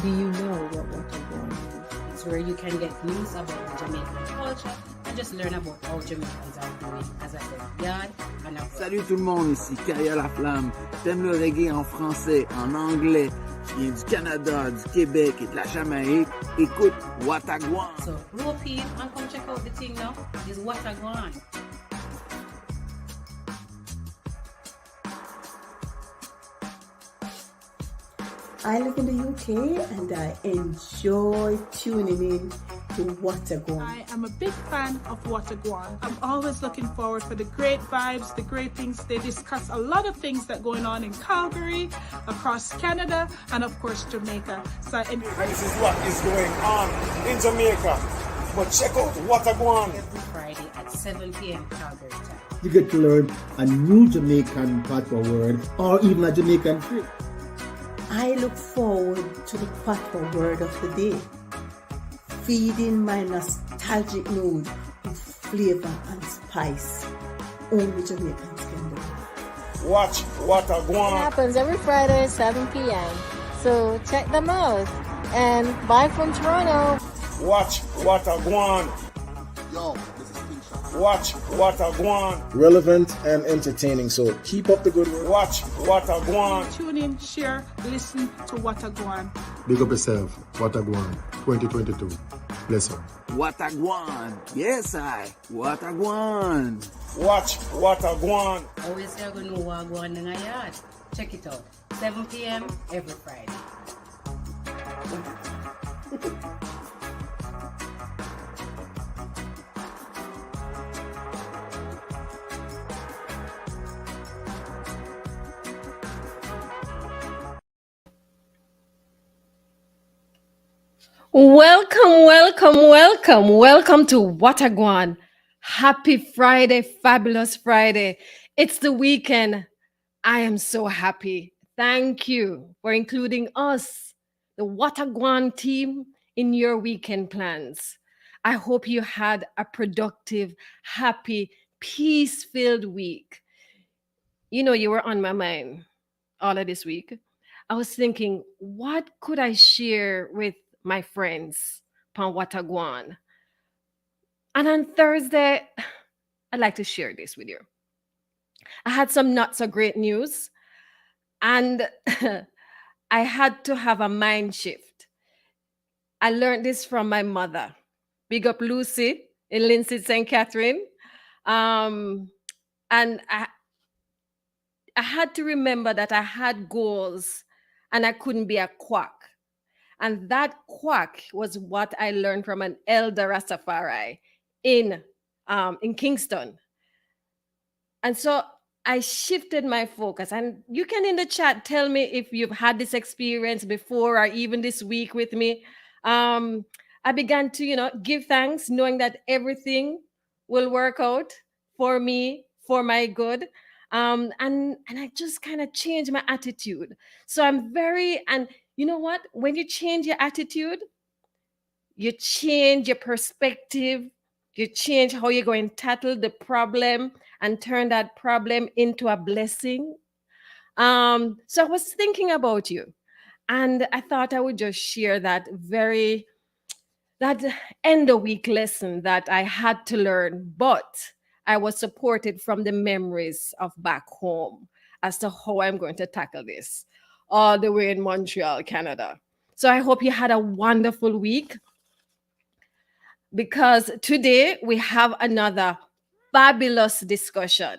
Do you know what Gwaan is? It's where you can get news about the Jamaican culture and just learn about how Jamaicans are doing, as I said, yard and abroad. Salut tout le monde, ici Kaya La Flamme. T'aimes le reggae en français, en anglais, tu viens du Canada, du Québec et de la Jamaïque, écoute Gwaan. So rope in and come check out the thing now. It's Gwaan. I live in the UK and I enjoy tuning in to Gwaan. I am a big fan of Gwaan. I'm always looking forward for the great vibes, the great things. They discuss a lot of things that are going on in Calgary, across Canada, and of course Jamaica. So I encourage. This is what is going on in Jamaica. But check out Gwaan. Every Friday at 7 p.m. Calgary time. You get to learn a new Jamaican patois word or even a Jamaican trick. I look forward to the patois word of the day, feeding my nostalgic mood with flavor and spice. Only Jamaicans can do. Watch Gwaan. It happens every Friday at 7 p.m. So check them out. And bye from Toronto. Watch Gwaan. Yo, this is Keisha. Watch Gwaan. Relevant and entertaining, so keep up the good work. Watch Gwaan. Tune in, share, listen to Gwaan. Big up yourself. Gwaan 2022. Bless you. Gwaan. Yes, Gwaan. Watch Gwaan. Always you're going to know Gwaan in a yard. Check it out. 7 p.m. every Friday. Welcome to Gwaan. Happy Friday, fabulous Friday. It's the weekend. I am so happy. Thank you for including us, the Gwaan team, in your weekend plans. I hope you had a productive, happy, peace-filled week. You know, you were on my mind all of this week. I was thinking, what could I share with my friends on Gwaan? And on Thursday, I'd like to share this with you. I had some not so great news, and I had to have a mind shift. I learned this from my mother. Big up Lucy in Lindsay, St. Catherine. And I had to remember that I had goals and I couldn't be a quack. And that quack was what I learned from an elder Rastafari in Kingston. And so I shifted my focus. And you can in the chat tell me if you've had this experience before or even this week with me. I began to, give thanks, knowing that everything will work out for me, for my good. And I just kind of changed my attitude. So and you know what? When you change your attitude, you change your perspective, you change how you're going to tackle the problem and turn that problem into a blessing. So I was thinking about you, and I thought I would just share that end of week lesson that I had to learn, but I was supported from the memories of back home as to how I'm going to tackle this all the way in Montreal, Canada. So I hope you had a wonderful week, because today we have another fabulous discussion.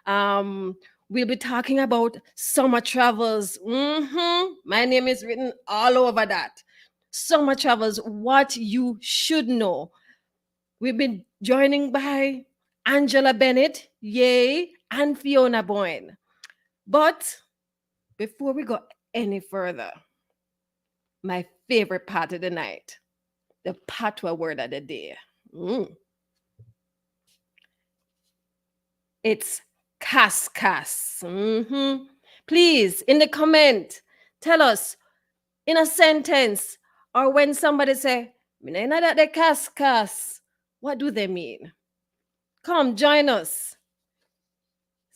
We'll be talking about summer travels. My name is written all over that. Summer travels, what you should know. We've been joining by Angella Bennett, yay, and Fiona Bowen. But before we go any further, my favorite part of the night, the patois word of the day. It's kas-kas. Please, in the comment, tell us in a sentence, or when somebody say, "Me know that the kas-kas," what do they mean? Come, join us.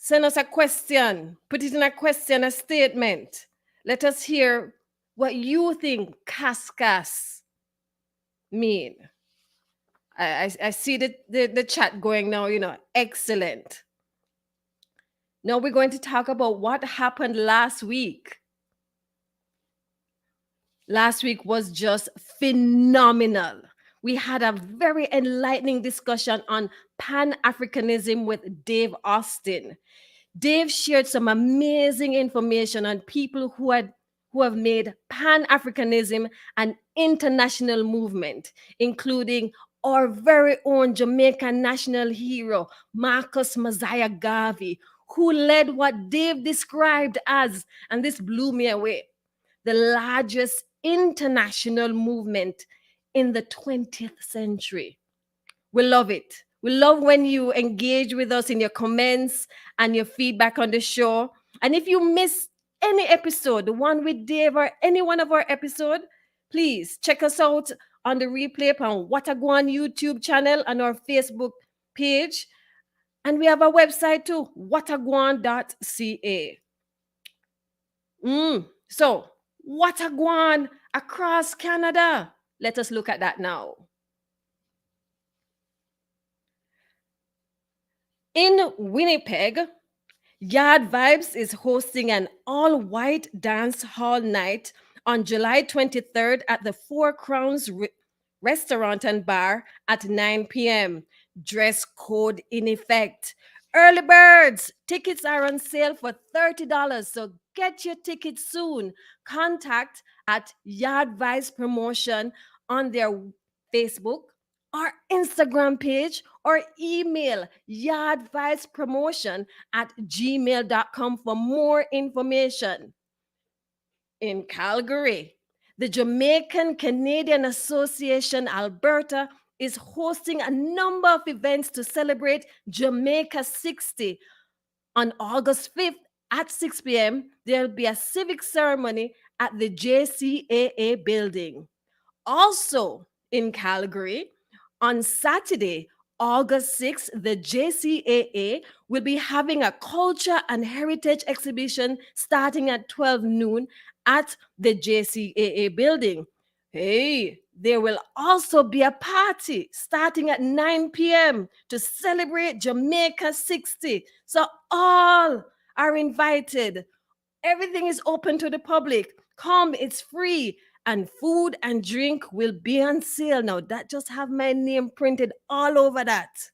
Send us a question. Put it in a question, a statement. Let us hear what you think Cascas mean. I see the chat going now, excellent. Now we're going to talk about what happened last week. Last week was just phenomenal. We had a very enlightening discussion on Pan-Africanism with Dave Austin. Dave shared some amazing information on people who have made Pan-Africanism an international movement, including our very own Jamaican national hero, Marcus Mosiah Garvey, who led what Dave described as, and this blew me away, the largest international movement in the 20th century. We love it. We love when you engage with us in your comments and your feedback on the show. And if you miss any episode, the one with Dave or any one of our episodes, please check us out on the replay on Gwaan YouTube channel and our Facebook page. And we have a website too, watagwan.ca. So, Gwaan across Canada. Let us look at that now. In Winnipeg, Yard Vibes is hosting an all-white dance hall night on July 23rd at the Four Crowns Restaurant and Bar at 9 p.m. Dress code in effect. Early birds, tickets are on sale for $30, so get your tickets soon. Contact at Yard Vibes Promotion on their Facebook, our Instagram page, or email yardvibespromotion@gmail.com for more information. In Calgary, the Jamaican Canadian Association Alberta is hosting a number of events to celebrate Jamaica 60. On August 5th at 6 p.m., there'll be a civic ceremony at the JCAA building. Also in Calgary, on Saturday, August 6th, the JCAA will be having a culture and heritage exhibition starting at 12 noon at the JCAA building. Hey, there will also be a party starting at 9 p.m. to celebrate Jamaica 60. So all are invited. Everything is open to the public. Come, it's free. And food and drink will be on sale. Now, that just have my name printed all over that.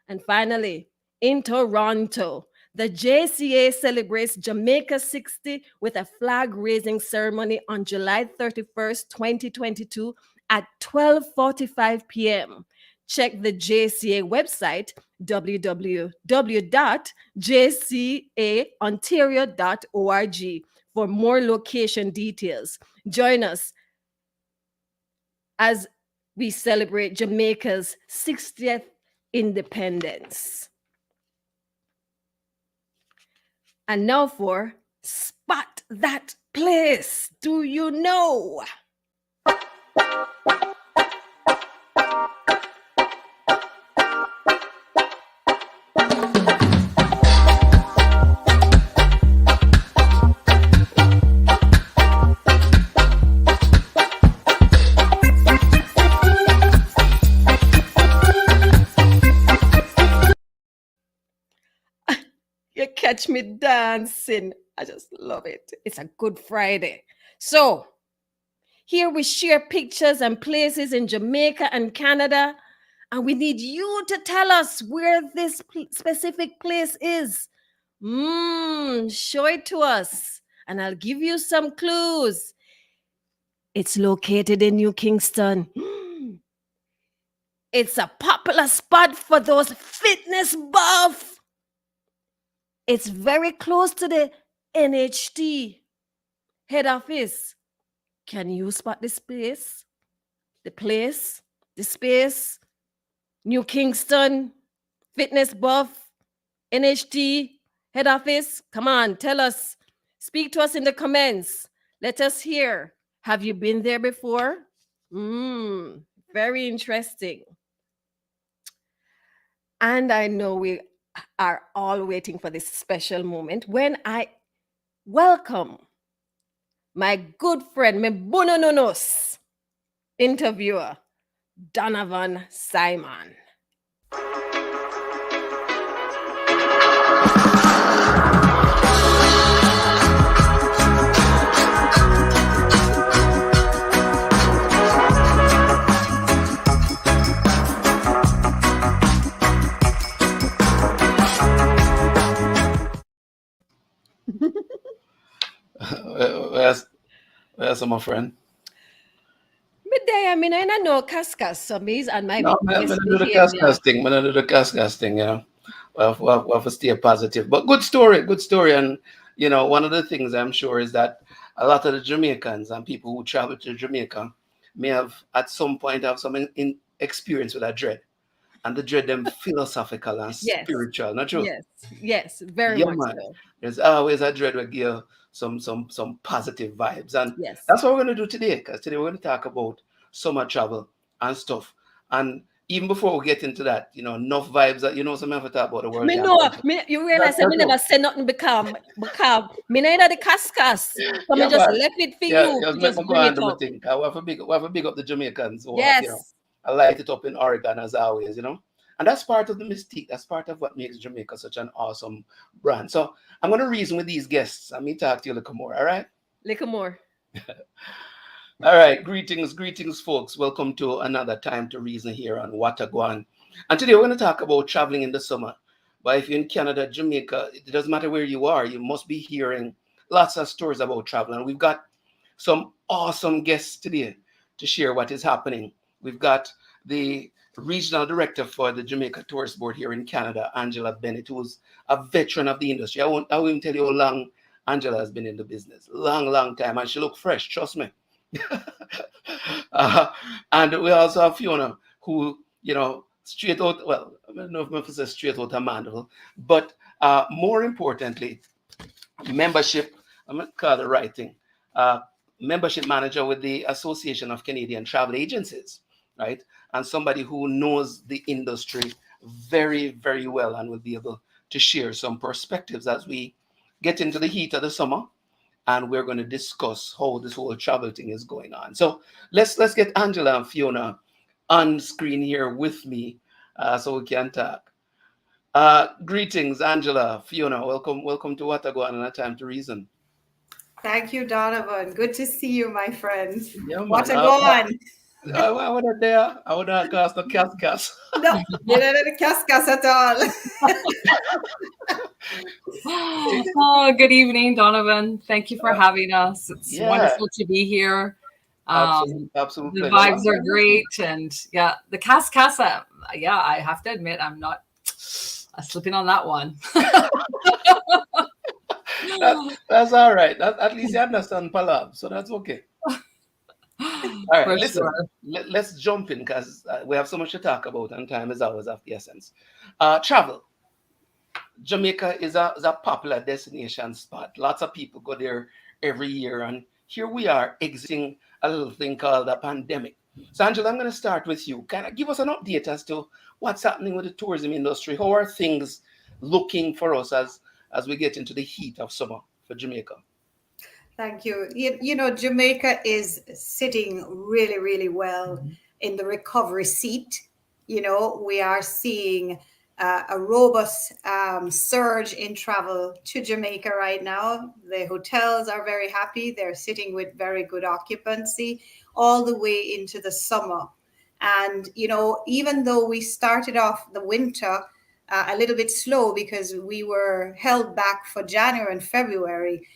And finally, in Toronto, the JCA celebrates Jamaica 60 with a flag-raising ceremony on July 31st, 2022 at 12:45 p.m. Check the JCA website, www.jcaontario.org, for more location details. Join us as we celebrate Jamaica's 60th independence. And now for Spot That Place. Do you know? You catch me dancing. I just love it. It's a good Friday. So, here we share pictures and places in Jamaica and Canada, and we need you to tell us where this specific place is. Show it to us, and I'll give you some clues. It's located in New Kingston. It's a popular spot for those fitness buff. It's very close to the NHT head office. Can you spot this place? The place, the space, New Kingston, fitness buff, NHT head office? Come on, tell us. Speak to us in the comments. Let us hear. Have you been there before? Very interesting. And I know we are all waiting for this special moment when I welcome my good friend, my bonononos interviewer, Donovan Simon. Where's my friend? Midday, I mean, I don't know Cascas, so me's and my No, best I'm do the behavior. cascas thing. I'm do the cascas thing, you know. Well, to stay positive. But good story, good story. And, you know, one of the things I'm sure is that a lot of the Jamaicans and people who travel to Jamaica may have at some point have some experience with that dread. And the dread them philosophical and Yes, spiritual, not true? yes, very Yeah, much man. so. There's always a dread will give you some positive vibes. And Yes. that's what we're gonna do today, because today we're gonna talk about summer travel and stuff. And even before we get into that, you know, enough vibes that you know some have to talk about the world Me know, championship. you realize that me never say nothing because me know the Cascas. So me Yeah, just man. left it for Yeah, you just to make just me go bring on it do my up. thing. I have to big up the Jamaicans who are, you know, Yes. I light it up in Oregon as always, you know. And that's part of the mystique. That's part of what makes Jamaica such an awesome brand. So I'm gonna reason with these guests and me talk to you a little more, all right? Little more. All right, greetings, folks. Welcome to another time to reason here on Gwaan. And today we're going to talk about traveling in the summer. But if you're in Canada, Jamaica, it doesn't matter where you are, you must be hearing lots of stories about travel. And we've got some awesome guests today to share what is happening. We've got the regional director for the Jamaica Tourist Board here in Canada, Angella Bennett, who's a veteran of the industry. I won't even tell you how long Angela has been in the business. Long time. And she look fresh, trust me. uh, and we also have Fiona, who, you know, straight out, well, I don't know if I say straight out of Mandeville, but more importantly, membership, I'm going to call the right thing, membership manager with the Association of Canadian Travel Agencies, right? And somebody who knows the industry very well and will be able to share some perspectives as we get into the heat of the summer, and we're going to discuss how this whole travel thing is going on. So let's get Angela and Fiona on screen here with me, so we can talk. Greetings, Angela, Fiona. Welcome to Gwaan and A Time to Reason. Thank you, Donovan. Good to see you, my friend. Yeah, man. Gwaan. I wasn't there. I would not cast the cascas. No, you didn't have cascas at all. Oh, good evening, Donovan. Thank you for having us. It's wonderful to be here. Absolutely. The vibes are great. And yeah, the cascasa, yeah, I have to admit, I'm not slipping on that one. That's all right. At least you understand Palab, so that's okay. All right, listen, let's jump in because we have so much to talk about and time is always of the essence. Travel. Jamaica is a popular destination spot. Lots of people go there every year, and here we are exiting a little thing called a pandemic. So, Angela, I'm going to start with you. Can you give us an update as to what's happening with the tourism industry? How are things looking for us as we get into the heat of summer for Jamaica? Thank you. You know, Jamaica is sitting really well in the recovery seat. You know, we are seeing a robust surge in travel to Jamaica right now. The hotels are very happy. They're sitting with very good occupancy all the way into the summer. And, you know, even though we started off the winter a little bit slow because we were held back for January and February,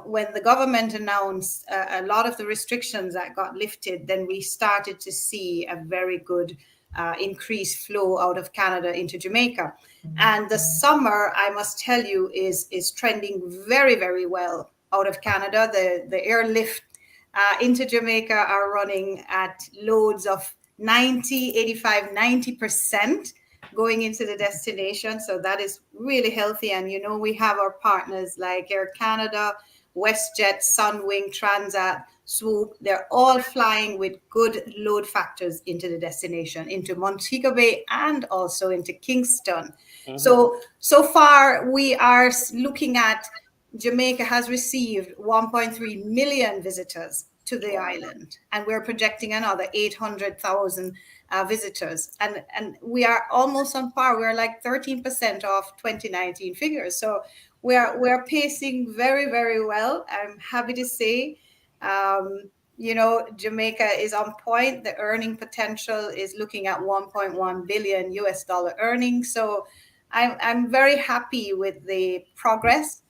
when the government announced a lot of the restrictions that got lifted, then we started to see a very good increased flow out of Canada into Jamaica. And the summer, I must tell you, is trending very well out of Canada. The airlift into Jamaica are running at loads of 90% going into the destination. So that is really healthy. And, you know, we have our partners like Air Canada, WestJet, Sunwing, Transat. Swoop. They're all flying with good load factors into the destination, into Montego Bay and also into Kingston. So far, we are looking at Jamaica has received 1.3 million visitors to the island, and we're projecting another 800,000 visitors. And we are almost on par. We're like 13% off 2019 figures. So we're pacing very, very well. I'm happy to say, Jamaica is on point. The earning potential is looking at 1.1 billion US dollar earnings. So I'm very happy with the progress.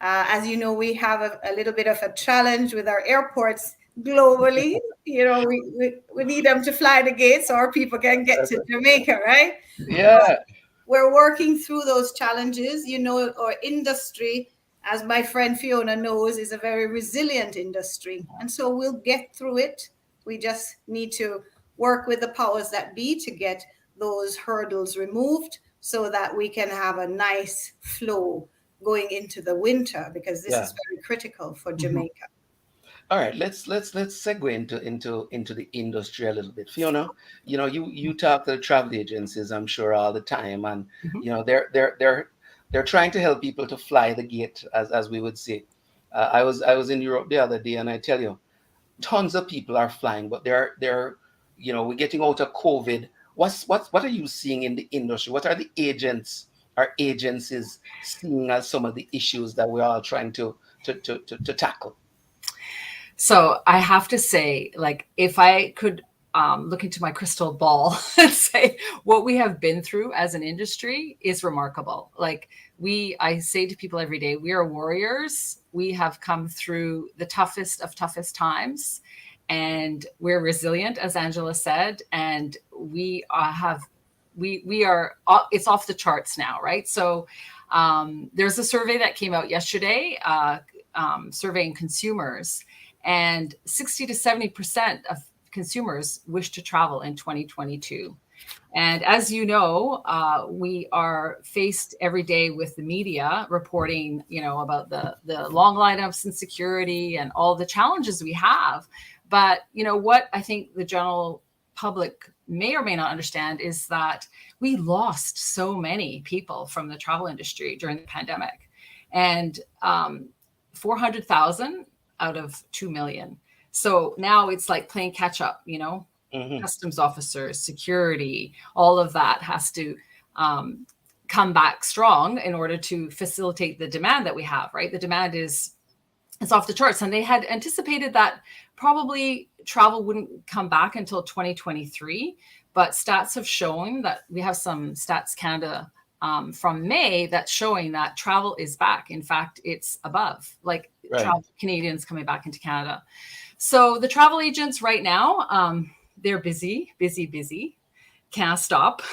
As you know, we have a little bit of a challenge with our airports globally. We need them to fly the gates so our people can get to Jamaica, right? Yeah. We're working through those challenges. Our industry, as my friend Fiona knows, is a very resilient industry. And so we'll get through it. We just need to work with the powers that be to get those hurdles removed so that we can have a nice flow going into the winter, because this is very critical for Jamaica. All right, let's segue into the industry a little bit. Fiona, you talk to the travel agencies, I'm sure, all the time, and they're trying to help people to fly the gate, as we would say. I was in Europe the other day, and I tell you, tons of people are flying, but we're getting out of COVID. What are you seeing in the industry? What are the agencies seeing as some of the issues that we're all trying to tackle? So I have to say, like, if I could look into my crystal ball and say what we have been through as an industry is remarkable. Like, I say to people every day, we are warriors. We have come through the toughest of toughest times, and we're resilient, as Angela said, and we are, it's off the charts now, right? So there's a survey that came out yesterday, surveying consumers, and 60 to 70% of consumers wish to travel in 2022. And as you know, we are faced every day with the media reporting, about the long lineups and security and all the challenges we have. But, what I think the general public may or may not understand is that we lost so many people from the travel industry during the pandemic, and 400,000 out of 2 million. So now it's like playing catch up, customs officers, security, all of that has to come back strong in order to facilitate the demand that we have, right? The demand it's off the charts. And they had anticipated that probably travel wouldn't come back until 2023. But stats have shown that we have some Stats Canada from May that's showing that travel is back. In fact, it's above, like travel Canadians coming back into Canada. So the travel agents right now, they're busy, can't stop.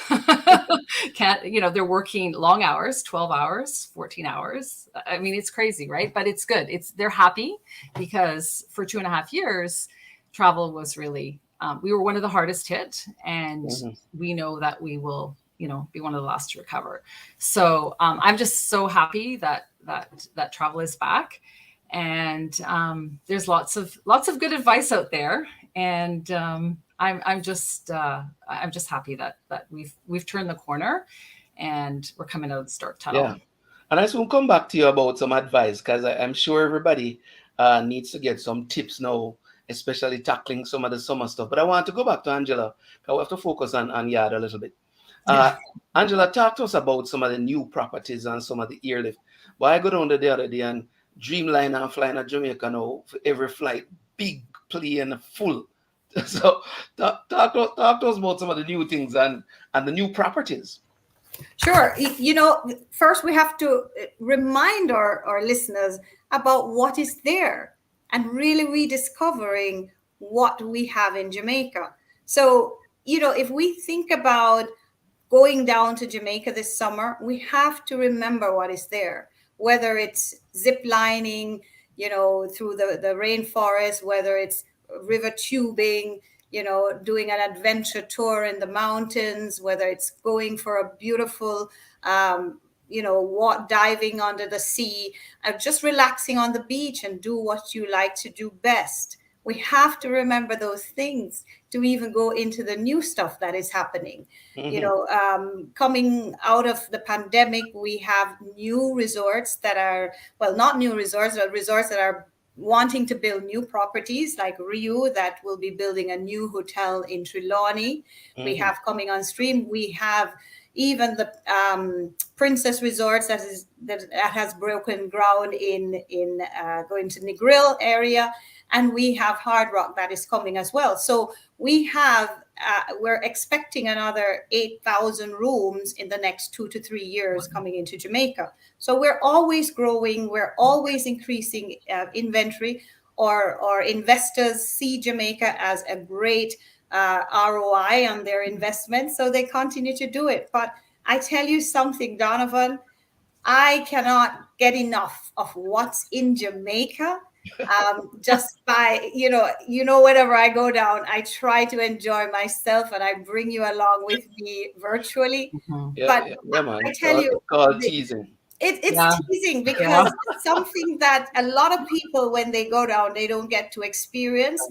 They're working long hours, 12 hours, 14 hours. I mean, it's crazy, right? But it's good. They're happy because for 2.5 years, travel was really, we were one of the hardest hit, and we know that we will, be one of the last to recover. So I'm just so happy that travel is back, and there's lots of good advice out there, and I'm just happy that we've turned the corner, and we're coming out of the dark tunnel. Yeah, and I just want to come back to you about some advice, because I'm sure everybody needs to get some tips now, especially tackling some of the summer stuff. But I want to go back to Angela, because we have to focus on Yard a little bit. Angela, talk to us about some of the new properties and some of the airlift. Well, I go down there the other day, and Dreamliner flying at Jamaica now for every flight, big plane full. So talk to us about some of the new things and the new properties. Sure. First we have to remind our listeners about what is there and really rediscovering what we have in Jamaica. So, if we think about going down to Jamaica this summer, we have to remember what is there, whether it's zip lining, through the rainforest, whether it's river tubing, doing an adventure tour in the mountains, whether it's going for a beautiful, diving under the sea, just relaxing on the beach and do what you like to do best. We have to remember those things to even go into the new stuff that is happening. You know, coming out of the pandemic, we have new resorts that are, well, not new resorts, but resorts that are wanting to build new properties, like Rio, that will be building a new hotel in Trelawney. We have coming on stream. We have even the Princess Resorts that has broken ground in going to Negril area, and we have Hard Rock that is coming as well. So we have we're expecting another 8,000 rooms in the next 2 to 3 years coming into Jamaica. So we're always growing, we're always increasing inventory. Or investors see Jamaica as a great ROI on their investment, so they continue to do it. But I tell you something, Donovan, I cannot get enough of what's in Jamaica. Just by, whenever I go down, I try to enjoy myself and I bring you along with me virtually. But I tell you, teasing. It's teasing because it's something that a lot of people, when they go down, they don't get to experience.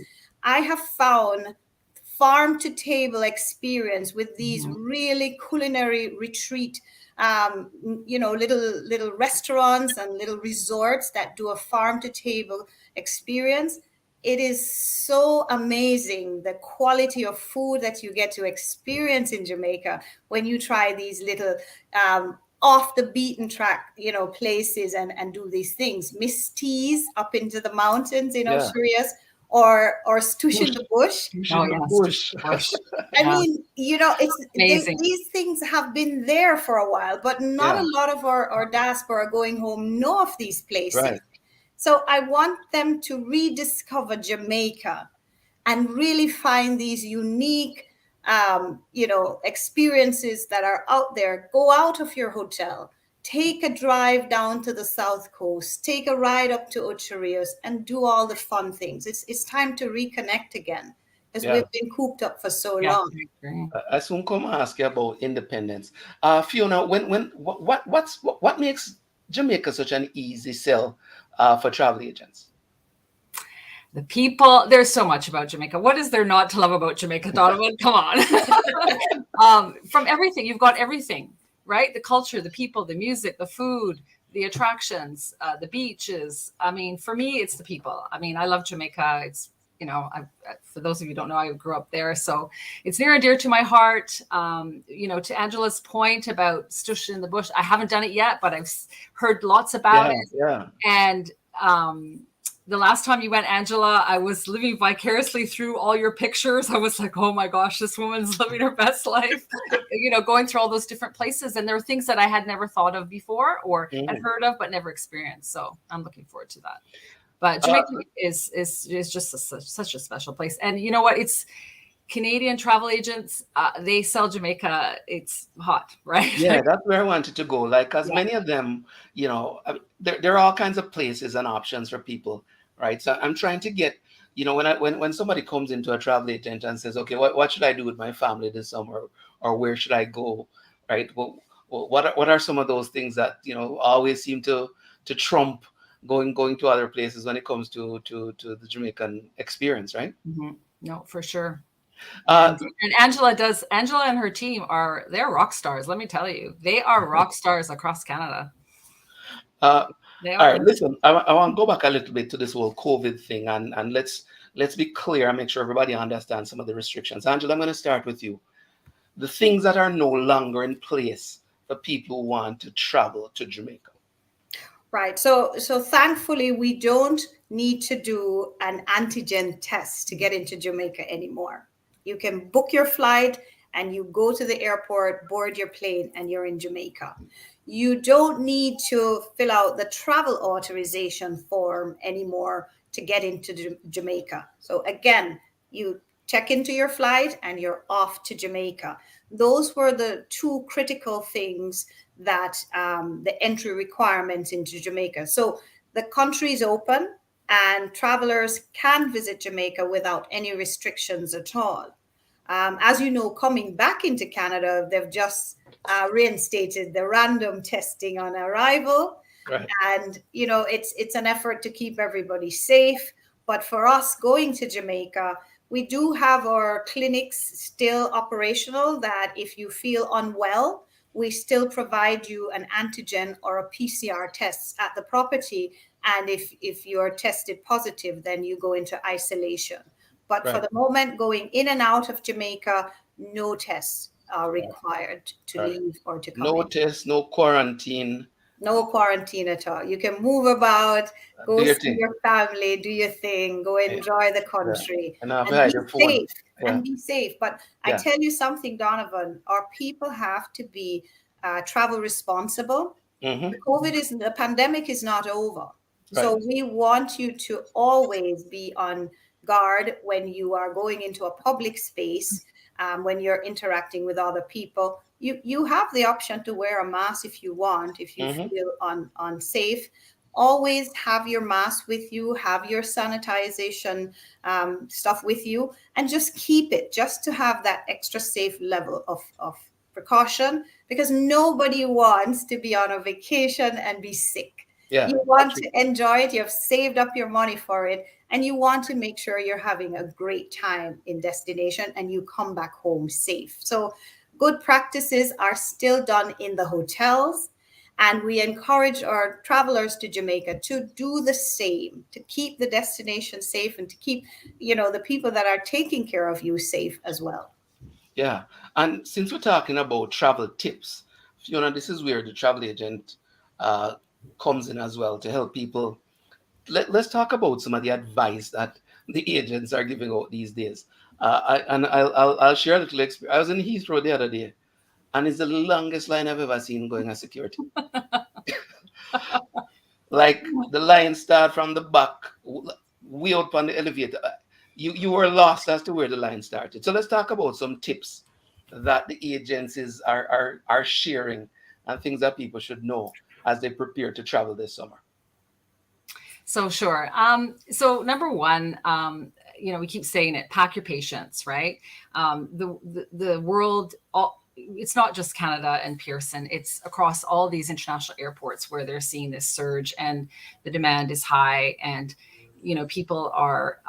I have found farm to table experience with these really culinary retreat, little restaurants and little resorts that do a farm to table experience. It is so amazing, the quality of food that you get to experience in Jamaica when you try these little off the beaten track, places and do these things. Miss Teas up into the mountains in Asturias, or Stush in the Bush. I mean, it's amazing. These things have been there for a while, but not a lot of our diaspora going home know of these places. Right. So I want them to rediscover Jamaica and really find these unique experiences that are out there. Go out of your hotel, take a drive down to the South Coast, take a ride up to Ocho Rios, and do all the fun things. It's time to reconnect again, because we've been cooped up for so long. I soon come ask you about independence. Fiona, what makes Jamaica such an easy sell for travel agents? The people. There's so much about Jamaica. What is there not to love about Jamaica, Donovan? Come on. From everything, you've got everything, right? The culture, the people, the music, the food, the attractions, the beaches. I mean, for me, it's the people. I mean, I love Jamaica. It's, for those of you who don't know, I grew up there. So it's near and dear to my heart. To Angela's point about Stush in the Bush, I haven't done it yet, but I've heard lots about it. Yeah. And the last time you went, Angela, I was living vicariously through all your pictures. I was like, oh my gosh, this woman's living her best life, going through all those different places. And there were things that I had never thought of before or had heard of, but never experienced. So I'm looking forward to that. But Jamaica is just such a special place. And you know what? It's Canadian travel agents. They sell Jamaica. It's hot, right? Yeah, that's where I wanted to go. Like, as many of them, there are all kinds of places and options for people, right? So I'm trying to get, when somebody comes into a travel agent and says, okay, what should I do with my family this summer, or where should I go, right? Well, what are some of those things that always seem to trump going to other places when it comes to the Jamaican experience, right? No, for sure. And Angela and her team they're rock stars. Let me tell you, they are rock stars across Canada. All right, listen, I want to go back a little bit to this whole COVID thing, and let's be clear and make sure everybody understands some of the restrictions. Angela, I'm going to start with you. The things that are no longer in place for people who want to travel to Jamaica. Right. So thankfully, we don't need to do an antigen test to get into Jamaica anymore. You can book your flight and you go to the airport, board your plane, and you're in Jamaica. You don't need to fill out the travel authorization form anymore to get into Jamaica. So again, you check into your flight and you're off to Jamaica. Those were the two critical things that the entry requirements into Jamaica. So the country is open and travelers can visit Jamaica without any restrictions at all. As you know, coming back into Canada, they've just reinstated the random testing on arrival. Right. And, it's an effort to keep everybody safe. But for us going to Jamaica, we do have our clinics still operational, that if you feel unwell, we still provide you an antigen or a PCR test at the property. And if you're tested positive, then you go into isolation. But for Right. the moment, going in and out of Jamaica, no tests are required to Right. leave or to come No in. test, no quarantine. No quarantine at all. You can move about, go Do your see thing. your family, do your thing, go enjoy the country, And have and had be your phone. safe. Yeah. And be safe. But I Yeah. tell you something, Donovan, our people have to be travel responsible. Mm-hmm. The pandemic is not over. So we want you to always be on guard when you are going into a public space, when you're interacting with other people. You have the option to wear a mask if you want, if you feel unsafe. Always have your mask with you, have your sanitization stuff with you, and just keep it, just to have that extra safe level of precaution, because nobody wants to be on a vacation and be sick. Yeah. You want to enjoy it, you have saved up your money for it, and you want to make sure you're having a great time in destination and you come back home safe. So good practices are still done in the hotels, and we encourage our travelers to Jamaica to do the same, to keep the destination safe and to keep, the people that are taking care of you safe as well. Yeah. And since we're talking about travel tips, Fiona, this is where the travel agent comes in as well to help people. Let's talk about some of the advice that the agents are giving out these days. I'll share a little experience. I was in Heathrow the other day, and it's the longest line I've ever seen going at security. Like the line start from the back, way up on the elevator. You were lost as to where the line started. So let's talk about some tips that the agencies are sharing and things that people should know as they prepare to travel this summer. So sure. So number one, we keep saying it, pack your patience, right? The world, it's not just Canada and Pearson, it's across all these international airports where they're seeing this surge and the demand is high, and people are,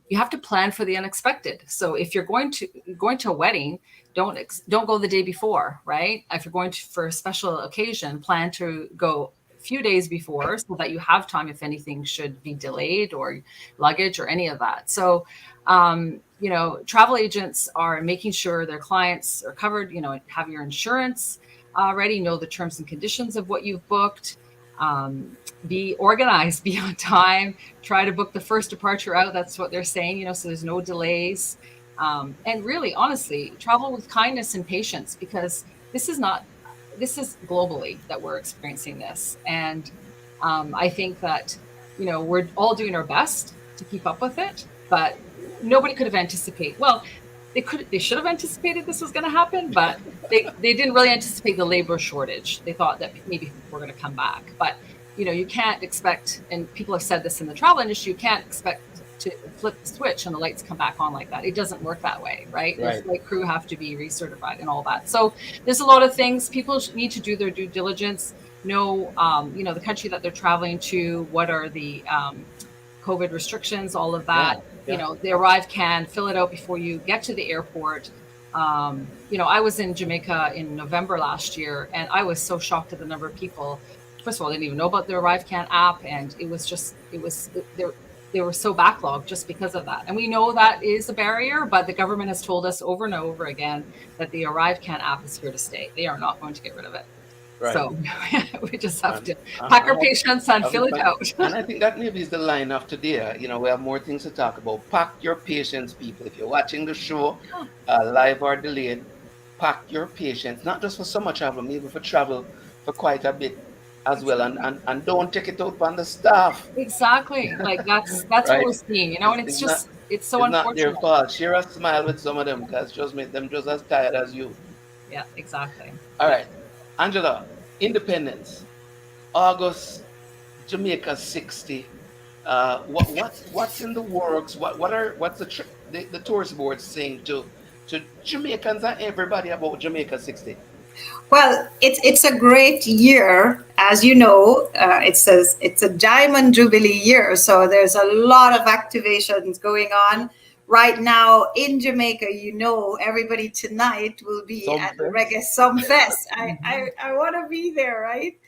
you have to plan for the unexpected. So if you're going to a wedding, don't go the day before, right? If you're going for a special occasion, plan to go few days before so that you have time if anything should be delayed or luggage or any of that. So, travel agents are making sure their clients are covered, have your insurance ready, know the terms and conditions of what you've booked, be organized, be on time, try to book the first departure out. That's what they're saying, so there's no delays. And really, honestly, travel with kindness and patience, because this is globally that we're experiencing this. And I think that, we're all doing our best to keep up with it, but nobody could have anticipated. Well, they should have anticipated this was going to happen, but they didn't really anticipate the labor shortage. They thought that maybe we're going to come back, but you can't expect, and people have said this in the travel industry, you can't expect to flip the switch and the lights come back on like that. It doesn't work that way, right? The flight crew have to be recertified and all that. So there's a lot of things. People need to do their due diligence, know, the country that they're traveling to, what are the COVID restrictions, all of that. The arrive can, fill it out before you get to the airport. I was in Jamaica in November last year, and I was so shocked at the number of people. First of all, I didn't even know about the ArriveCan app, and they were so backlogged just because of that. And we know that is a barrier, but the government has told us over and over again that the ArriveCan app is here to stay. They are not going to get rid of it. Right. So we just have to pack our patience and fill it out. And I think that maybe is the line of today. We have more things to talk about. Pack your patience, people. If you're watching the show, live or delayed, pack your patience, not just for summer travel, maybe for travel for quite a bit as well, and don't take it out on the staff. Exactly. Like that's right. What we're seeing, and it's so unfortunate. Not their fault. Share a smile with some of them, because just make them just as tired as you. Yeah, exactly. All right, Angela, Independence, August, Jamaica 60. What's in the works? What's the tourist board saying to Jamaicans and everybody about Jamaica 60? Well, it's a great year as you know, it's a Diamond Jubilee year, so there's a lot of activations going on right now in Jamaica. You know, everybody tonight will be at the Reggae Sumfest. I want to be there, right?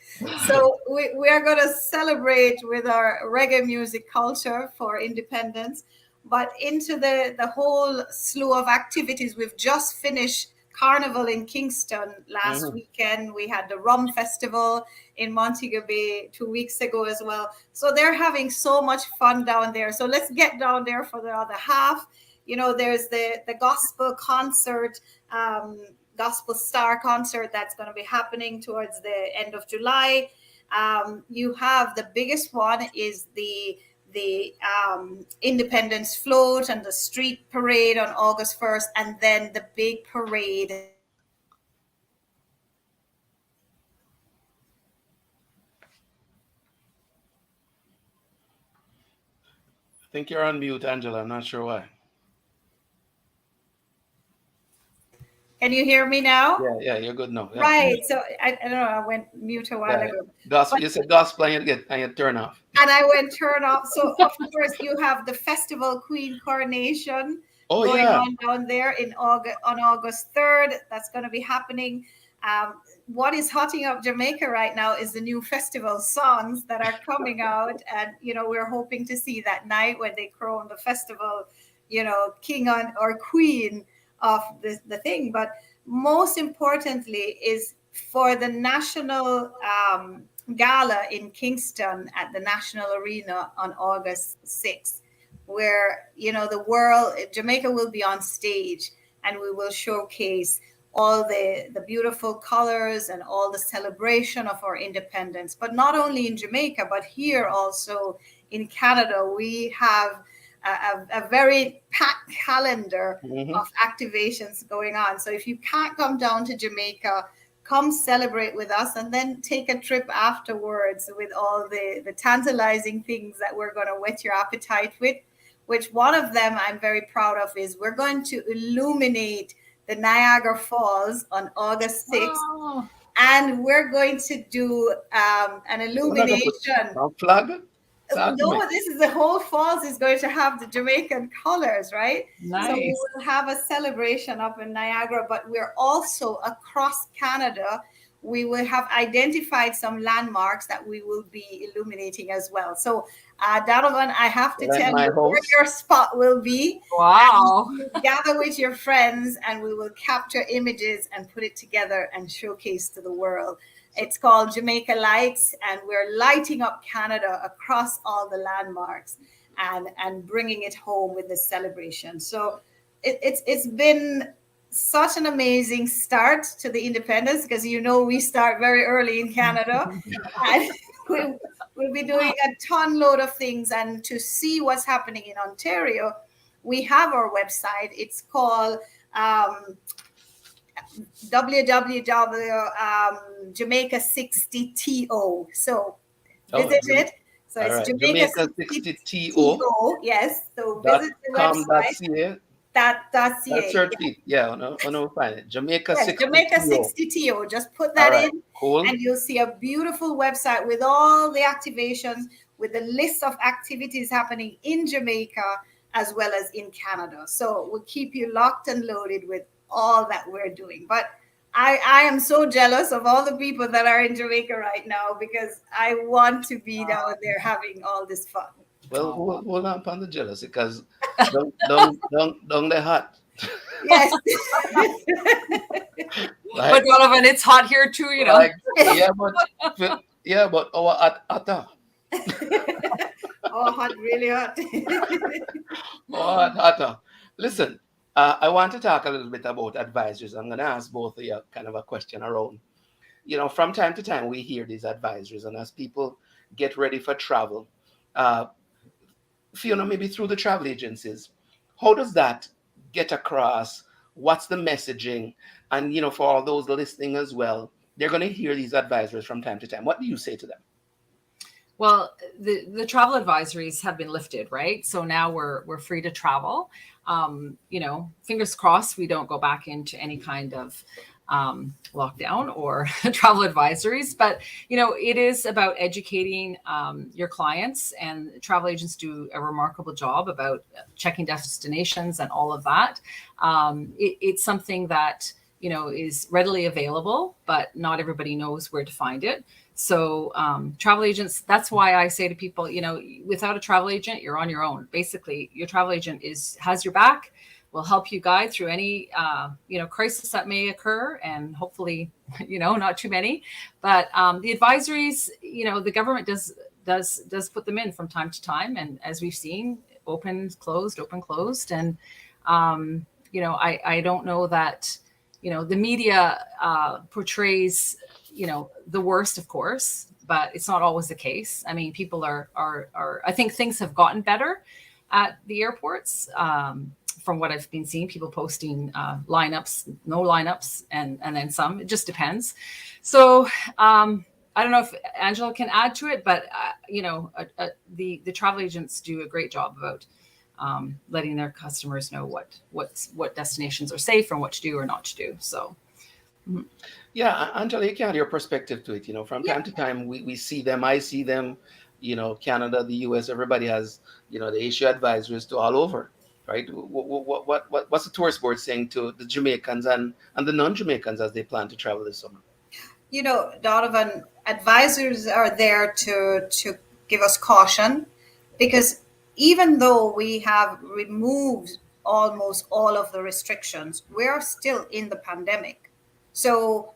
So we are going to celebrate with our reggae music culture for independence, but into the whole slew of activities. We've just finished Carnival in Kingston last weekend. We had the Rum Festival in Montego Bay 2 weeks ago as well. So they're having so much fun down there. So let's get down there for the other half. You know, there's the gospel concert, Gospel Star concert that's going to be happening towards the end of July. You have the biggest one is the Independence Float and the street parade on August 1st, and then the big parade. I think you're on mute, Angela. I'm not sure why. Can you hear me now? Yeah, you're good now. Yeah. Right. So I don't know. I went mute a while ago. Gospel, you said gospel and you turn off. And I went turn off. So of course you have the festival Queen Coronation going on down there in August 3rd. That's going to be happening. What is hotting up Jamaica right now is the new festival songs that are coming out, and you know, we're hoping to see that night when they crown the festival, you know, king or queen of the thing. But most importantly is for the national gala in Kingston at the National Arena on August 6th, where, you know, Jamaica will be on stage, and we will showcase all the beautiful colors and all the celebration of our independence. But not only in Jamaica, but here also in Canada, we have a very packed calendar of activations going on. So if you can't come down to Jamaica, come celebrate with us, and then take a trip afterwards with all the tantalizing things that we're going to whet your appetite with, which one of them I'm very proud of is we're going to illuminate the Niagara Falls on August 6th. Oh. And we're going to do an illumination. Flag? No, this is the whole falls is going to have the Jamaican colors, right? Nice. So we will have a celebration up in Niagara, but we're also across Canada. We will have identified some landmarks that we will be illuminating as well. So, Donovan, I have to tell you where your spot will be. Wow. Gather with your friends, and we will capture images and put it together and showcase to the world. It's called Jamaica Lights, and we're lighting up Canada across all the landmarks and bringing it home with this celebration. So it's been such an amazing start to the independence, because, you know, we start very early in Canada, and we'll be doing a ton load of things. And to see what's happening in Ontario, we have our website. It's called www.jamaica60to. So visit it. So it's Jamaica60to. Yes. So visit the website. That's search it. Yeah, no, find it. Jamaica60to. Just put that in, and you'll see a beautiful website with all the activations, with the list of activities happening in Jamaica as well as in Canada. So we'll keep you locked and loaded with all that we're doing. But I am so jealous of all the people that are in Jamaica right now, because I want to be down there having all this fun. Well, hold on upon the jealousy, because don't they hot. Yes. But Donovan, it's hot here too, you know. But our hotter. Oh, hot, really hot. Hotter. Listen, I want to talk a little bit about advisories. I'm going to ask both of you kind of a question around. You know, from time to time, we hear these advisories, and as people get ready for travel, Fiona, maybe through the travel agencies, how does that get across? What's the messaging? And, you know, for all those listening as well, they're going to hear these advisories from time to time. What do you say to them? Well, the travel advisories have been lifted, right? So now we're free to travel. You know, fingers crossed we don't go back into any kind of lockdown or travel advisories. But, it is about educating your clients, and travel agents do a remarkable job about checking destinations and all of that. It's something that, is readily available, but not everybody knows where to find it. So travel agents, that's why I say to people, without a travel agent, you're on your own. Basically, your travel agent has your back, will help you guide through any, crisis that may occur, and hopefully, not too many. But the advisories, the government does put them in from time to time. And as we've seen, open, closed. And, I don't know that, the media portrays, the worst, of course, but it's not always the case. I mean, people are I think things have gotten better at the airports. From what I've been seeing, people posting lineups, no lineups, and then some. It just depends. So I don't know if Angela can add to it, but the travel agents do a great job about letting their customers know what destinations are safe and what to do or not to do. So. Mm-hmm. Yeah, Angela, you can add your perspective to it. From time to time, we see them. I see them. Canada, the U.S. Everybody has they issue advisories to all over. Right? What's the tourist board saying to the Jamaicans and the non-Jamaicans as they plan to travel this summer? Donovan, advisors are there to give us caution, because even though we have removed almost all of the restrictions, we are still in the pandemic. So,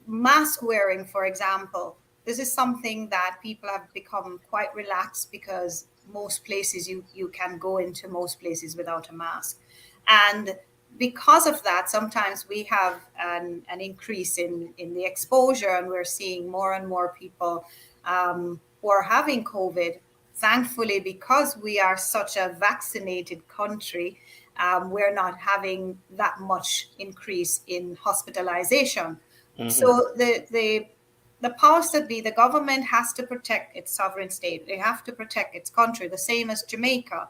mask wearing, for example, this is something that people have become quite relaxed, because most places you can go into most places without a mask. And because of that, sometimes we have an increase in the exposure, and we're seeing more and more people who are having COVID. Thankfully, because we are such a vaccinated country, we're not having that much increase in hospitalization. Mm-hmm. So the powers that be, the government has to protect its sovereign state. They have to protect its country, the same as Jamaica.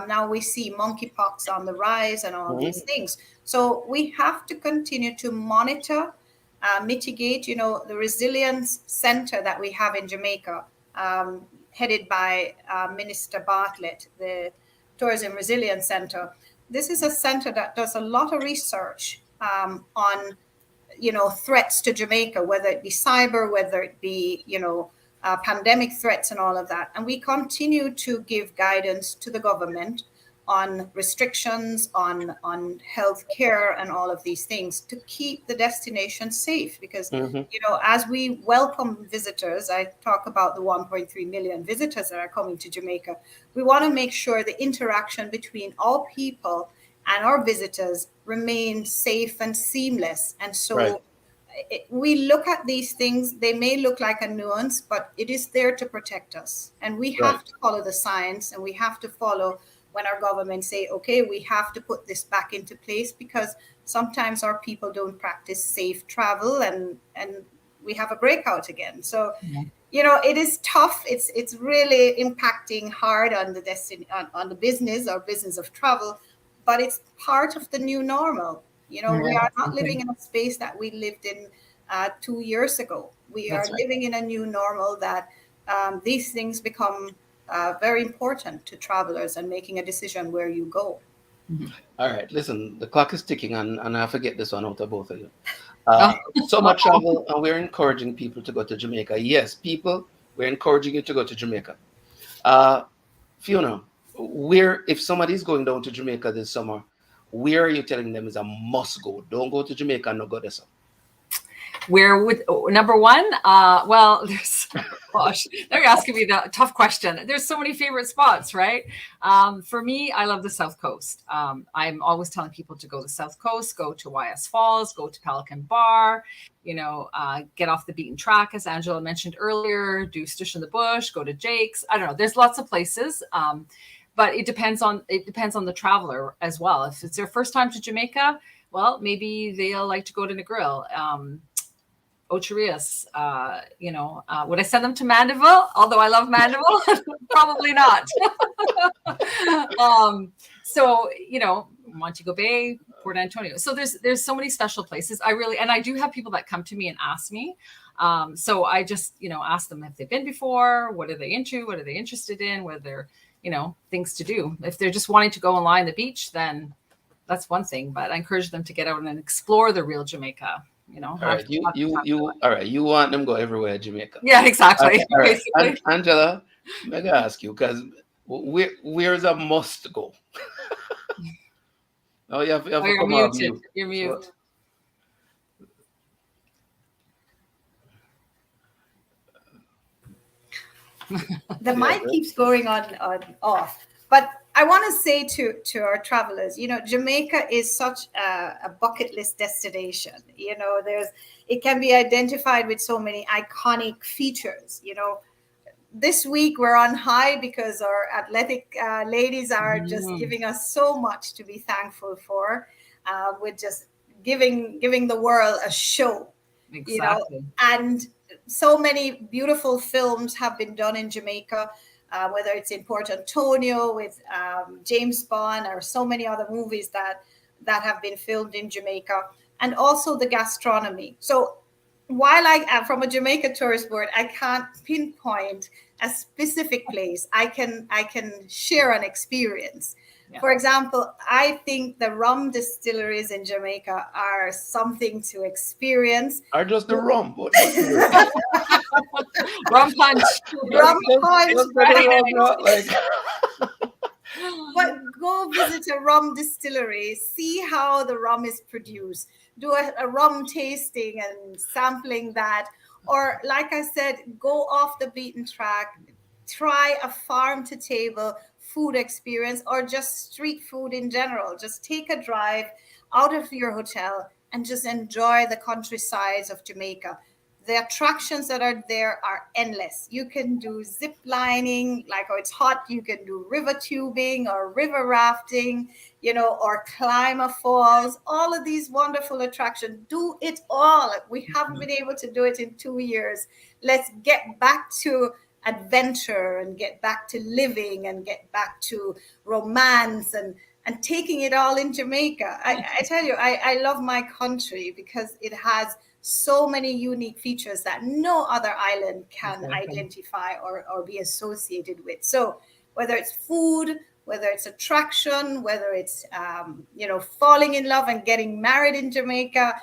Now we see monkeypox on the rise and all these things. So we have to continue to monitor, mitigate, the resilience center that we have in Jamaica, headed by Minister Bartlett, the Tourism Resilience Center. This is a center that does a lot of research on threats to Jamaica, whether it be cyber, whether it be, pandemic threats and all of that. And we continue to give guidance to the government on restrictions, on health care and all of these things to keep the destination safe. Because, as we welcome visitors, I talk about the 1.3 million visitors that are coming to Jamaica. We want to make sure the interaction between all people and our visitors remain safe and seamless. And so we look at these things, they may look like a nuance, but it is there to protect us. And we have to follow the science, and we have to follow when our government say, okay, we have to put this back into place, because sometimes our people don't practice safe travel, and we have a breakout again. So, it is tough. It's really impacting hard on the on the business of travel, but it's part of the new normal. We are not living in a space that we lived in 2 years ago. We are living in a new normal that these things become very important to travelers and making a decision where you go. All right, listen, the clock is ticking, and I forget this one out of both of you. So much travel, and we're encouraging people to go to Jamaica. Yes, people, we're encouraging you to go to Jamaica. Fiona, if somebody's going down to Jamaica this summer, where are you telling them is a must go? Don't go to Jamaica and not go there. Where would number one? Well, there's gosh, they're asking me the tough question. There's so many favorite spots, right? For me, I love the South Coast. I'm always telling people to go to the South Coast, go to YS Falls, go to Pelican Bar, get off the beaten track, as Angela mentioned earlier, do Stush in the Bush, go to Jake's. I don't know. There's lots of places. But it depends on the traveler as well. If it's their first time to Jamaica, well, maybe they'll like to go to Negril, Ocherias. Would I send them to Mandeville? Although I love Mandeville, probably not. So Montego Bay, Port Antonio. So there's so many special places. I do have people that come to me and ask me. So I just, ask them if they've been before, what are they into, what are they interested in, what are their, things to do. If they're just wanting to go and lie on the beach, then that's one thing. But I encourage them to get out and explore the real Jamaica. All right, you want them go everywhere in Jamaica. Yeah, exactly. Okay, all right. Basically. Angela, I'm gonna ask you because where's a must go? Oh, you have to you're come muted. off mute. You're mute. The mic keeps going on off. But I want to say to our travelers, Jamaica is such a bucket list destination. It can be identified with so many iconic features. This week we're on high because our athletic ladies are just giving us so much to be thankful for. We're just giving the world a show. Exactly. And so many beautiful films have been done in Jamaica, whether it's in Port Antonio with James Bond or so many other movies that have been filmed in Jamaica, and also the gastronomy. So while I am from a Jamaica tourist board, I can't pinpoint a specific place. I can share an experience. Yeah. For example, I think the rum distilleries in Jamaica are something to experience. Are just the rum. Rum punch. Rum punch. But go visit a rum distillery, see how the rum is produced, do a rum tasting and sampling that. Or like I said, go off the beaten track, try a farm to table food experience or just street food in general. Just take a drive out of your hotel and just enjoy the countrysides of Jamaica. The attractions that are there are endless. You can do zip lining, it's hot. You can do river tubing or river rafting, or climb a falls. All of these wonderful attractions. Do it all. We haven't been able to do it in 2 years. Let's get back to adventure and get back to living and get back to romance and taking it all in Jamaica. I tell you, I love my country because it has so many unique features that no other island can identify or be associated with. So whether it's food, whether it's attraction, whether it's falling in love and getting married in Jamaica,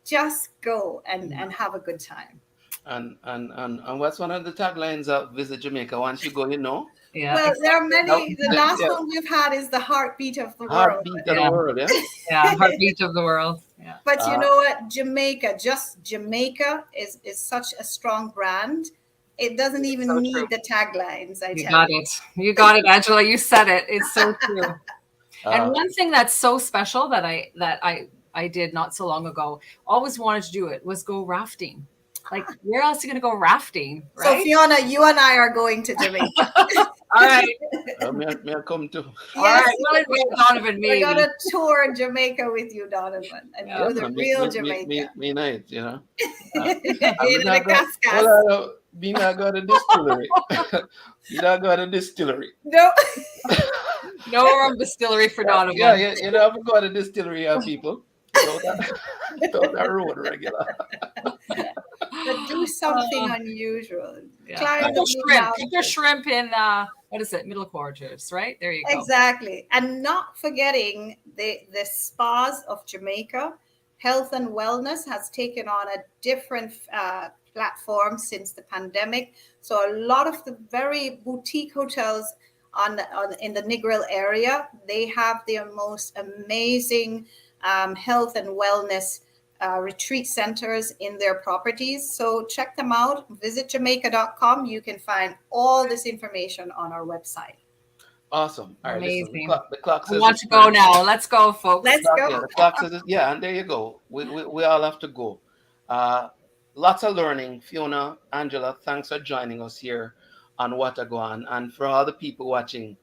just go and have a good time. And what's one of the taglines of Visit Jamaica? Once you go, Yeah. Well, there are many. The last one we've had is the heartbeat of the world. Heartbeat of the world, yeah? Yeah, heartbeat of the world. Yeah. But you know what? Jamaica is such a strong brand. It doesn't even need the taglines. You got it, Angela. You said it. It's so true. And one thing that's so special that I did not so long ago, always wanted to do it, was go rafting. Like, where else are you going to go rafting? Right? So, Fiona, you and I are going to Jamaica. All right. May I come too? Yes, all right. Donovan, maybe. We're going to tour Jamaica with you, Donovan, and do the real Jamaica. Me nice, In the Cascades. Me not got a distillery. You not got a distillery. No. No rum distillery for Donovan. Yeah, you know, I've got a distillery, people. Don't that road regular. But do something unusual. Yeah. Keep your shrimp in middle quarters, right? There you go. Exactly. And not forgetting the spas of Jamaica. Health and wellness has taken on a different platform since the pandemic. So a lot of the very boutique hotels in the Negril area, they have their most amazing health and wellness retreat centers in their properties. So check them out. Visit jamaica.com. You can find all this information on our website. Awesome. All right, amazing. The clock says I want to go now. Let's go, folks. Let's go. Yeah, the clock says and there you go. We all have to go. Lots of learning. Fiona, Angela, thanks for joining us here on Gwaan. And for all the people watching,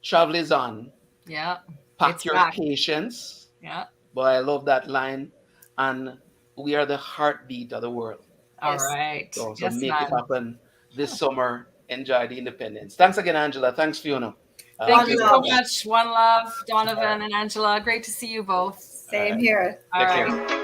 travel is on. Yeah. Pack your patience. Yeah. But I love that line. And we are the heartbeat of the world. All right. So make it happen this summer. Enjoy the independence. Thanks again, Angela. Thanks, Fiona. Thank you One so love. much. One love, Donovan and Angela. Great to see you both. Same here. All Take right. care.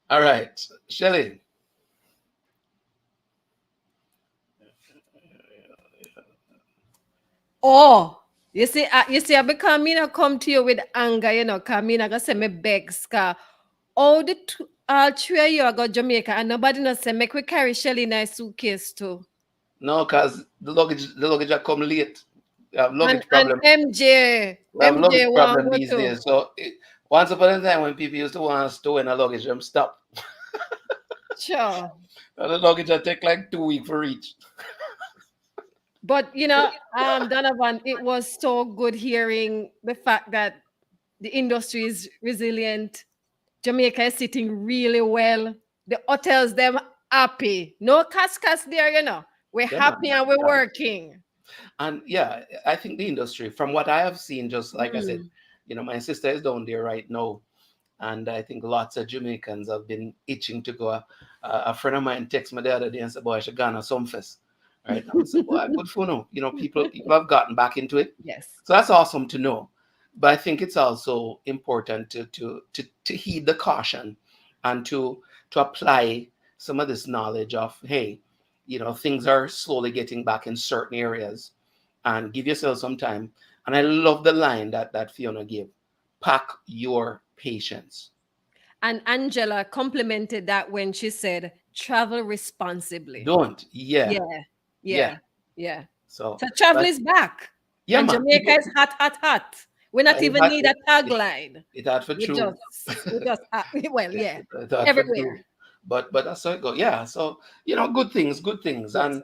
All right, Shelley. Oh, you see, I become me not come to you with anger, cause me not gonna say me begs, cause all the all three of you are go Jamaica, and nobody not say make we carry Shelly in a suitcase too. No, because the luggage are come late. We have luggage And problem. MJ, We have luggage want problem go these too. days. So once upon a time when people used to want to store in a luggage, them stop. Sure. And the luggage will take like 2 weeks for each. But Donovan, it was so good hearing the fact that the industry is resilient. Jamaica is sitting really well. The hotels, them happy. No cascas there, We're Yeah, happy man. and we're Yeah. working. And yeah, I think the industry, from what I have seen, just like I said, my sister is down there right now. And I think lots of Jamaicans have been itching to go. A friend of mine texted me the other day and said, boy, I should go on a Sumfest. Right. And I said, boy, good for now. People have gotten back into it. Yes. So that's awesome to know. But I think it's also important to heed the caution and to apply some of this knowledge of, hey, things are slowly getting back in certain areas, and give yourself some time. And I love the line that Fiona gave: pack your patience. And Angela complimented that when she said, travel responsibly. Don't. Yeah. So travel is back. Yeah, and man. Jamaica is hot, hot, hot. We not even need a tagline. It had for true. Well, yeah, everywhere. everywhere. But that's how it goes. Yeah. So good things. Yes. And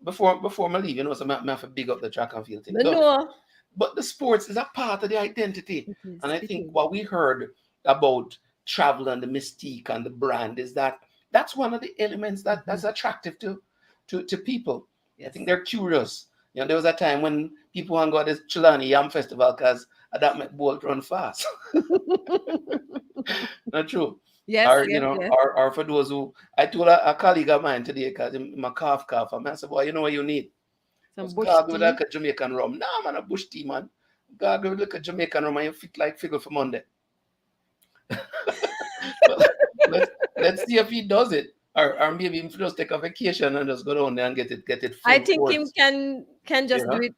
before I leave, so I have to big up the track and field thing. But the sports is a part of the identity. And I think what we heard about travel and the mystique and the brand is that's one of the elements that's attractive to people. Yes. I think they're curious. There was a time when people want to go to the Chilani Yam Festival because that make Bolt run fast. Not true. Yes. Or for those who, I told a colleague of mine today, because my cough, and I said, boy, you know what you need? Some bush tea. With like a Jamaican rum. No, man, a bush tea, man. God, go look at Jamaican rum and you fit like figure for Monday. Let's see if he does it. Or maybe him just take a vacation and just go down there and get it. I think him can just do it,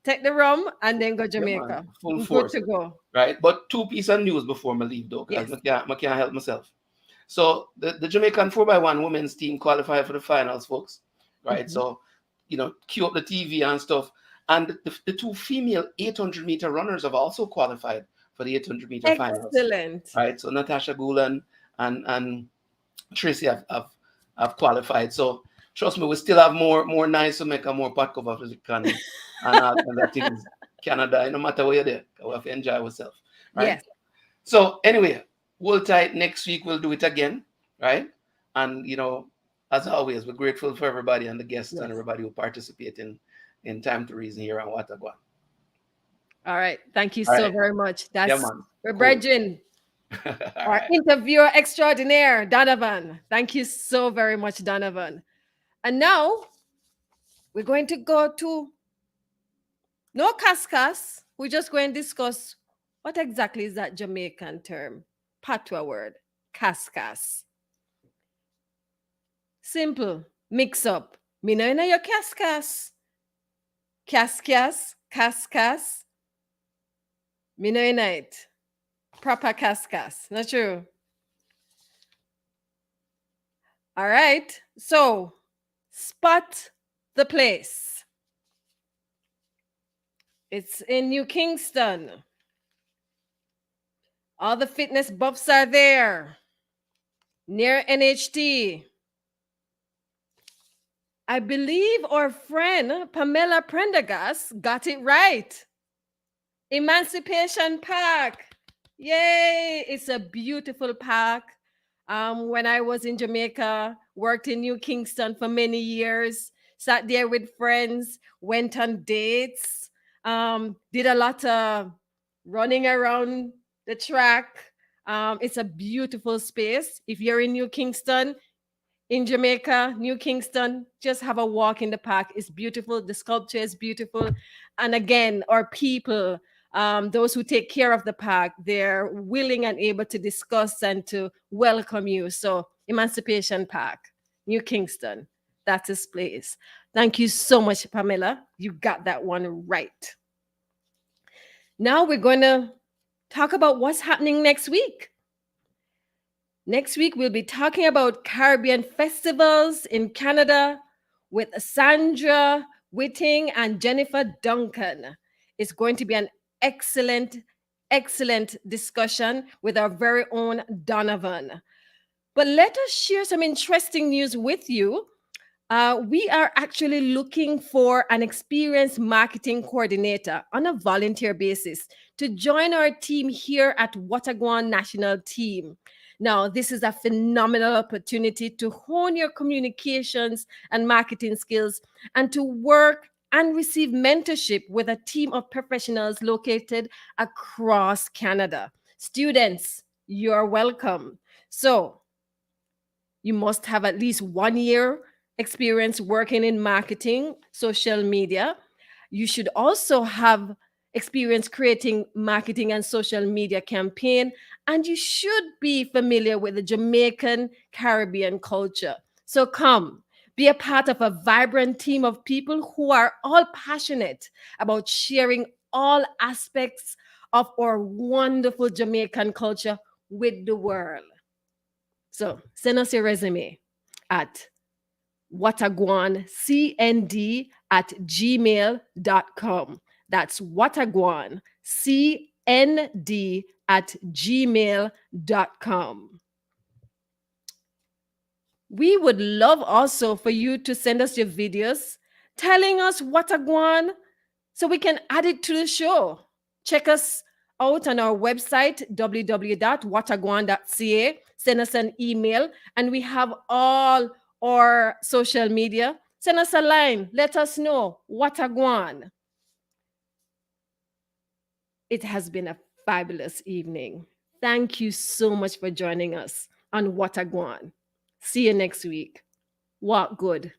take the rum and then go Jamaica. Yeah, full force. Good to go. Right. But 2 pieces of news before I leave though, because I can't help myself. So the Jamaican 4x1 women's team qualified for the finals, folks. Right. So, cue up the TV and stuff. And the 2 female 800-meter runners have also qualified for the 800-meter finals. Excellent. Right. So Natasha Gulen and Tracy have qualified. So trust me, we still have more nice to make a more pot cover for the and all kinds of things. Canada, no matter where you're there, we have to enjoy ourselves. Right? Yes. So anyway, hold tight. Next week we'll do it again. Right. And as always, we're grateful for everybody and the guests and everybody who participate in Time to Reason here on Gwaan. All right. Thank you so very much. That's we're cool. Bridging. Our interviewer extraordinaire, Donovan. Thank you so very much, Donovan. And now we're going to go to no cascas. We're just going to discuss what exactly is that Jamaican term, patois word, cascas. Simple, mix up. Me no know your cascas. Cascas. Me no know it. Proper cascas. Not true. All right. So, spot the place. It's in New Kingston. All the fitness buffs are there. Near NHT. I believe our friend Pamela Prendergast got it right. Emancipation Park. Yay! It's a beautiful park. When I was in Jamaica, worked in New Kingston for many years, sat there with friends, went on dates, did a lot of running around the track. It's a beautiful space. If you're in New Kingston, in Jamaica, New Kingston, just have a walk in the park. It's beautiful. The sculpture is beautiful. And again, our people, those who take care of the park, they're willing and able to discuss and to welcome you. So Emancipation Park, New Kingston, that's his place. Thank you so much, Pamela. You got that one right. Now we're going to talk about what's happening next week. Next week, we'll be talking about Caribbean festivals in Canada with Sandra Whiting and Jennifer Duncan. It's going to be an excellent, excellent discussion with our very own Donovan. But let us share some interesting news with you. We are actually looking for an experienced marketing coordinator on a volunteer basis to join our team here at Gwaan National Team. Now, this is a phenomenal opportunity to hone your communications and marketing skills and to work and receive mentorship with a team of professionals located across Canada. Students, you're welcome. So, you must have at least 1 year experience working in marketing, social media. You should also have experience creating marketing and social media campaign, and you should be familiar with the Jamaican Caribbean culture. So come, be a part of a vibrant team of people who are all passionate about sharing all aspects of our wonderful Jamaican culture with the world. So send us your resume at watagwancnd@gmail.com. That's watagwancnd@gmail.com. We would love also for you to send us your videos telling us Watagwan so we can add it to the show. Check us out on our website, www.watagwan.ca. Send us an email, and we have all our social media. Send us a line. Let us know Watagwan. It has been a fabulous evening. Thank you so much for joining us on Watagwan. See you next week. Walk good.